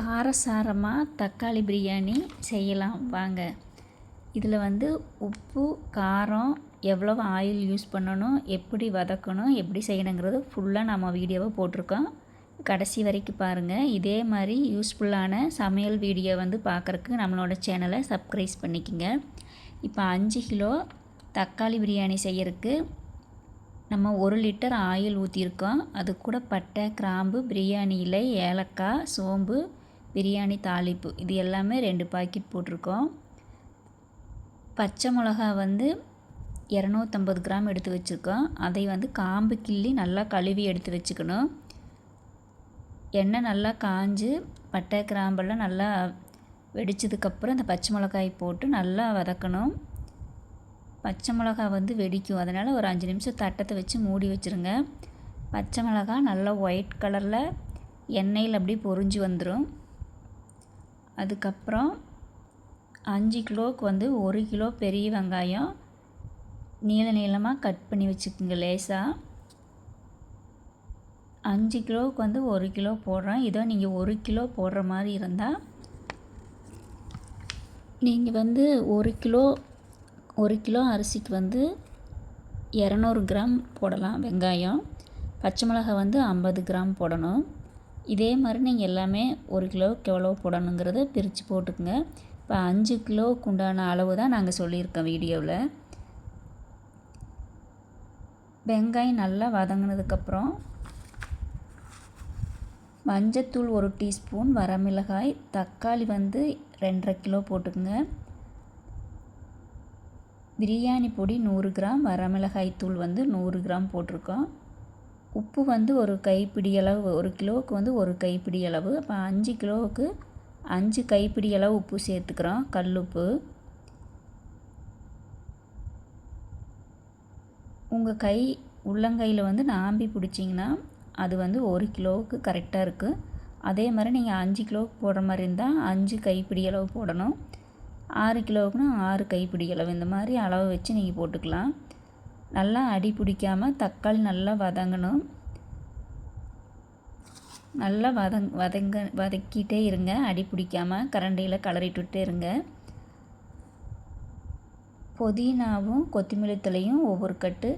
காரசாரமாக தக்காளி பிரியாணி செய்யலாம் வாங்க. இதில் உப்பு, காரம், எவ்வளவு ஆயில் யூஸ் பண்ணணும், எப்படி வதக்கணும், எப்படி செய்யணுங்கிறது ஃபுல்லாக நம்ம வீடியோவை போட்டிருக்கோம். கடைசி வரைக்கும் பாருங்கள். இதே மாதிரி யூஸ்ஃபுல்லான சமையல் வீடியோ பார்க்குறக்கு நம்மளோட சேனலை சப்ஸ்கிரைப் பண்ணிக்கோங்க. இப்போ 5 கிலோ தக்காளி பிரியாணி செய்யறதுக்கு நம்ம 1 லிட்டர் ஆயில் ஊற்றிருக்கோம். அது கூட பட்டை, கிராம்பு, பிரியாணி இலை, ஏலக்காய், சோம்பு, பிரியாணி தாளிப்பு இது எல்லாமே 2 பாக்கெட் போட்டிருக்கோம். பச்சை மிளகா 250 கிராம் எடுத்து வச்சுருக்கோம். அதை காம்பு கிள்ளி நல்லா கழுவி எடுத்து வச்சுக்கணும். எண்ணெய் நல்லா காஞ்சு பட்டை கிராம்பெல்லாம் நல்லா வெடித்ததுக்கப்புறம் இந்த பச்சை மிளகாய் போட்டு நல்லா வதக்கணும். பச்சை மிளகா வெடிக்கும், அதனால் ஒரு 5 நிமிஷம் தட்டத்தை வச்சு மூடி வச்சுருங்க. பச்சை மிளகா நல்லா ஒயிட் கலரில் எண்ணெயில் அப்படி பொரிஞ்சு வந்துடும். அதுக்கப்புறம் 5 கிலோவுக்கு 1 கிலோ பெரிய வெங்காயம் நீள நீளமாக கட் பண்ணி வச்சுக்கோங்க லேசாக. 5 கிலோவுக்கு 1 கிலோ போடுறேன். இதோ நீங்கள் 1 கிலோ போடுற மாதிரி இருந்தால் நீங்கள் 1 கிலோ அரிசிக்கு 200 கிராம் போடலாம் வெங்காயம். பச்சை மிளகா 50 கிராம் போடணும். இதே மாதிரி நீங்கள் எல்லாமே 1 கிலோவுக்கு எவ்வளோ போடணுங்கிறத பிரித்து போட்டுக்குங்க. இப்போ 5 கிலோவுக்கு உண்டான அளவு தான் நாங்கள் சொல்லியிருக்கோம் வீடியோவில். வெங்காயம் நல்லா வதங்கினதுக்கப்புறம் மஞ்சத்தூள் 1 டீஸ்பூன், வரமிளகாய், தக்காளி 2.5 கிலோ போட்டுக்குங்க. பிரியாணி பொடி 100 கிராம், வரமிளகாய் தூள் 100 கிராம் போட்டிருக்கோம். உப்பு ஒரு கைப்பிடி அளவு, 1 கிலோவுக்கு 1 கைப்பிடி அளவு. அப்போ 5 கிலோவுக்கு 5 கைப்பிடி அளவு உப்பு சேர்த்துக்கிறோம், கல்லுப்பு. உங்கள் உள்ளங்கையில் நாம்பி பிடிச்சிங்கன்னா அது 1 கிலோவுக்கு கரெக்டாக இருக்குது. அதே மாதிரி நீங்கள் 5 கிலோவுக்கு போடுற மாதிரி இருந்தால் 5 கைப்பிடி அளவு போடணும். 6 கிலோவுக்குனா 6 கைப்பிடி அளவு, இந்த மாதிரி அளவு வச்சு நீங்கள் போட்டுக்கலாம். நல்லா அடி பிடிக்காமல் தக்காளி நல்லா வதங்கணும். நல்லா வதக்கிட்டே இருங்க, அடி பிடிக்காமல் கரண்டியில் கிளறிட்டுட்டே இருங்க. புதினாவும் கொத்தமல்லி தழையும் ஒவ்வொரு கட்டு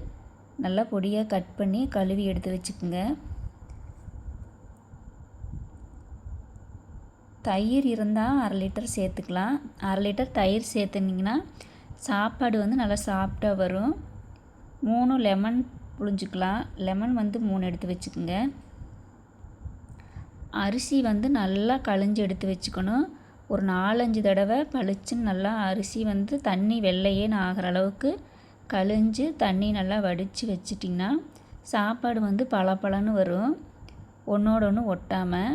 நல்லா பொடியாக கட் பண்ணி கழுவி எடுத்து வச்சுக்கோங்க. தயிர் இருந்தால் 1/2 லிட்டர் சேர்த்துக்கலாம். 1/2 லிட்டர் தயிர் சேர்த்துனிங்கன்னா சாப்பாடு நல்லா சாஃப்டாக வரும். 3 லெமன் புழிஞ்சிக்கலாம். லெமன் 3 எடுத்து வச்சுக்கோங்க. அரிசி நல்லா களைஞ்சி எடுத்து வச்சுக்கணும். ஒரு 4-5 தடவை பளிச்சுன்னு நல்லா அரிசி தண்ணி வெள்ளையேன்னு ஆகிற அளவுக்கு களைஞ்சி தண்ணி நல்லா வடித்து வச்சிட்டிங்கன்னா சாப்பாடு பளபளன்னு வரும், ஒன்றோட ஒன்று ஒட்டாமல்.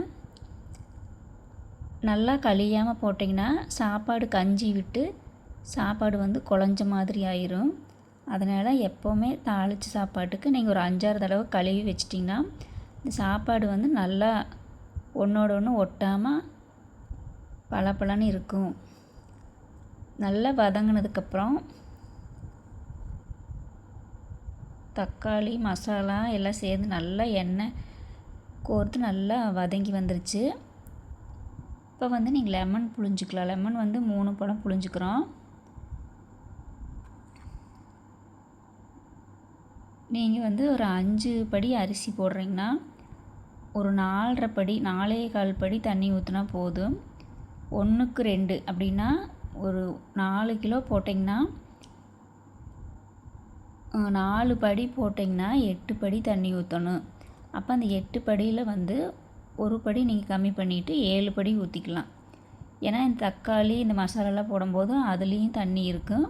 நல்லா கழியாமல் போட்டிங்கன்னா சாப்பாடு கஞ்சி விட்டு சாப்பாடு குழஞ்ச மாதிரி ஆயிரும். அதனால் எப்போவுமே தாளித்த சாப்பாட்டுக்கு நீங்கள் ஒரு 5-6 தடவை கழுவி வச்சிட்டிங்கன்னா இந்த சாப்பாடு நல்லா ஒன்றோட ஒன்று ஒட்டாமல் பளபளன்னு இருக்கும். நல்லா வதங்கினதுக்கப்புறம் தக்காளி, மசாலா எல்லாம் சேர்ந்து நல்லா எண்ணெய் கோர்த்து நல்லா வதங்கி வந்துருச்சு. இப்போ நீங்கள் லெமன் புழிஞ்சிக்கலாம். லெமன் 3 பழம் புழிஞ்சிக்கிறோம். நீங்கள் ஒரு 5 படி அரிசி போடுறீங்கன்னா ஒரு 4.5 படி 4.25 படி தண்ணி ஊற்றினா போதும். 1க்கு 2 அப்படின்னா ஒரு 4 கிலோ போட்டிங்கன்னா 4 படி போட்டிங்கன்னா 8 படி தண்ணி ஊற்றணும். அப்போ அந்த 8 படியில் ஒரு படி நீங்கள் கம்மி பண்ணிவிட்டு 7 படி ஊற்றிக்கலாம். ஏன்னா இந்த தக்காளி இந்த மசாலாலாம் போடும்போது அதுலேயும் தண்ணி இருக்கும்.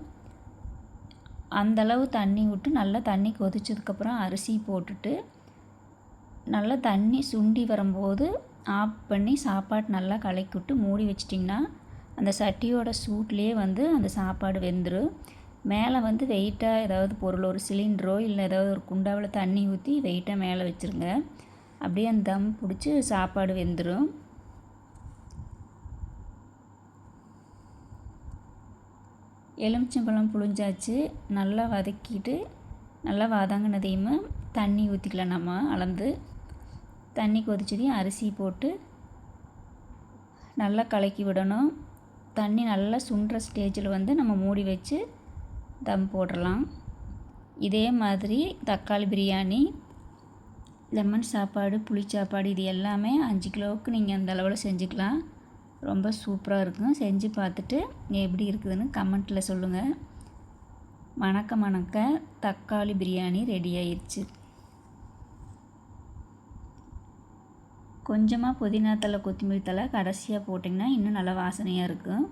அந்தளவு தண்ணி விட்டு நல்லா தண்ணி கொதிச்சதுக்கப்புறம் அரிசி போட்டுட்டு நல்லா தண்ணி சுண்டி வரும்போது ஆஃப் பண்ணி சாப்பாடு நல்லா கலக்கி விட்டு மூடி வச்சிட்டிங்கன்னா அந்த சட்டியோட சூட்லேயே அந்த சாப்பாடு வெந்துடும். மேலே வெயிட்டாக ஏதாவது பொருள், ஒரு சிலிண்டரோ இல்லை ஏதாவது ஒரு குண்டாவில் தண்ணி ஊற்றி வெயிட்டாக மேலே வச்சுருங்க. அப்படியே அந்த தம் பிடிச்சி சாப்பாடு வெந்துடும். எலுமிச்சம்பழம் புழிஞ்சாச்சு. நல்லா வதக்கிட்டு நல்லா வதங்கினதையுமே தண்ணி ஊற்றிக்கலாம். நம்ம அளந்து தண்ணி கொதிச்சதையும் அரிசி போட்டு நல்லா கலக்கி விடணும். தண்ணி நல்லா சுண்டுற ஸ்டேஜில் வந்து நம்ம மூடி வச்சு தம் போடலாம். இதே மாதிரி தக்காளி பிரியாணி, லெமன் சாப்பாடு, புளி சாப்பாடு இது எல்லாமே 5 கிலோவுக்கு நீங்கள் அந்த அளவில் செஞ்சுக்கலாம். ரொம்ப சூப்பராக இருக்கும். செஞ்சு பார்த்துட்டு எப்படி இருக்குதுன்னு கமெண்ட்டில் சொல்லுங்கள். மணக்க தக்காளி பிரியாணி ரெடி ஆயிடுச்சு. கொஞ்சமாக புதினா தழை, கொத்தமல்லி தழை கடைசியாக போட்டிங்கன்னா இன்னும் நல்லா வாசனையாக இருக்கும்.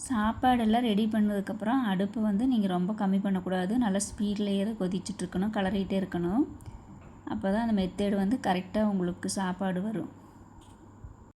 சாப்பாடெல்லாம் ரெடி பண்ணதுக்கப்புறம் அடுப்பு வந்து நீங்கள் ரொம்ப கம்மி பண்ணக்கூடாது. நல்லா ஸ்பீட்லேயே தான் கொதிச்சுட்ருக்கணும், கலரிகிட்டே இருக்கணும். அப்போ தான் அந்த மெத்தேடு வந்து கரெக்டாக உங்களுக்கு சாப்பாடு வரும்.